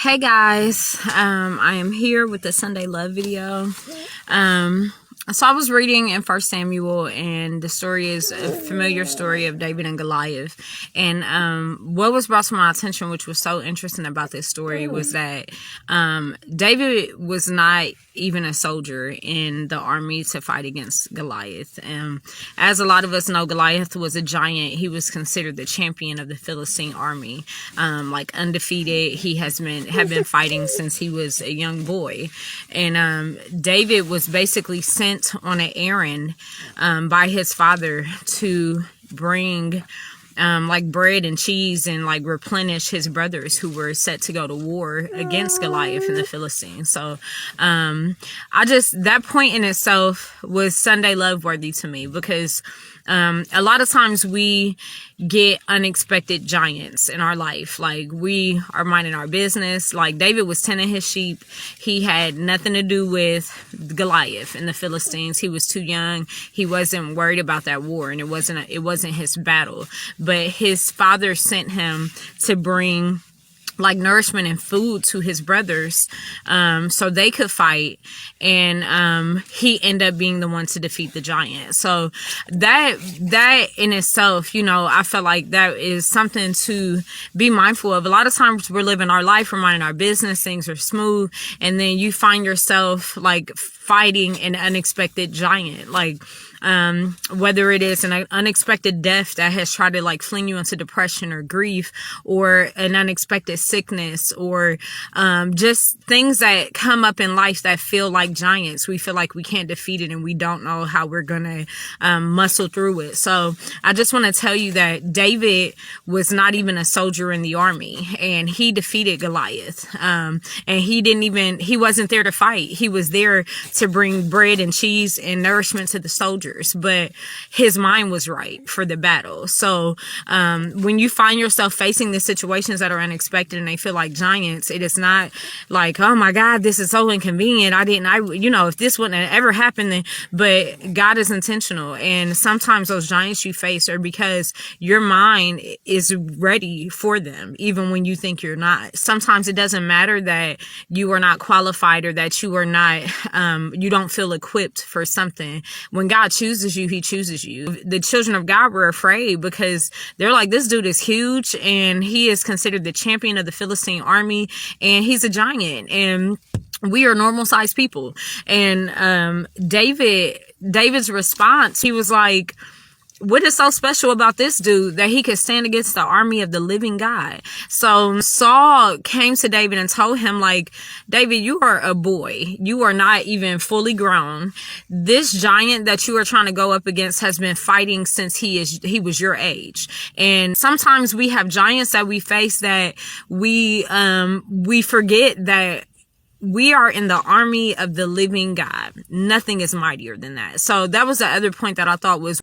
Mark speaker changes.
Speaker 1: Hey guys, I am here with the Sunday Love video. So I was reading in 1 Samuel, and the story is a familiar story of David and Goliath. And what was brought to my attention, which was so interesting about this story, was that David was not even a soldier in the army to fight against Goliath. As a lot of us know, Goliath was a giant. He was considered the champion of the Philistine army, like undefeated. He had been fighting since he was a young boy. And David was basically sent on an errand by his father to bring like bread and cheese and like replenish his brothers who were set to go to war against Goliath and the Philistines. So that point in itself was Sunday love worthy to me, because a lot of times we get unexpected giants in our life. Like, we are minding our business. Like, David was tending his sheep. He had nothing to do with Goliath and the Philistines. He was too young. He wasn't worried about that war, and it wasn't his battle. But his father sent him to bring like nourishment and food to his brothers so they could fight, and he ended up being the one to defeat the giant. So that in itself, you know, I felt like that is something to be mindful of. A lot of times we're living our life, we're minding our business, things are smooth, and then you find yourself like fighting an unexpected giant, like whether it is an unexpected death that has tried to like fling you into depression or grief, or an unexpected sickness, or just things that come up in life that feel like giants. We feel like we can't defeat it, and we don't know how we're gonna muscle through it. So I just want to tell you that David was not even a soldier in the army, and he defeated Goliath, and he wasn't there to fight. He was there to bring bread and cheese and nourishment to the soldiers, but his mind was right for the battle. So when you find yourself facing these situations that are unexpected and they feel like giants, it is not like, oh my God, this is so inconvenient. If this wouldn't have ever happened, then, but God is intentional. And sometimes those giants you face are because your mind is ready for them, even when you think you're not. Sometimes it doesn't matter that you are not qualified, or that you are not, you don't feel equipped for something. When God chooses you, he chooses you. The children of God were afraid because they're like, this dude is huge, and he is considered the champion of the Philistine army, and he's a giant, and we are normal sized people. And David's response, he was like, what is so special about this dude that he could stand against the army of the living God? So Saul came to David and told him, like, David, you are a boy. You are not even fully grown. This giant that you are trying to go up against has been fighting since he was your age. And sometimes we have giants that we face that we forget that we are in the army of the living God. Nothing is mightier than that. So that was the other point that I thought was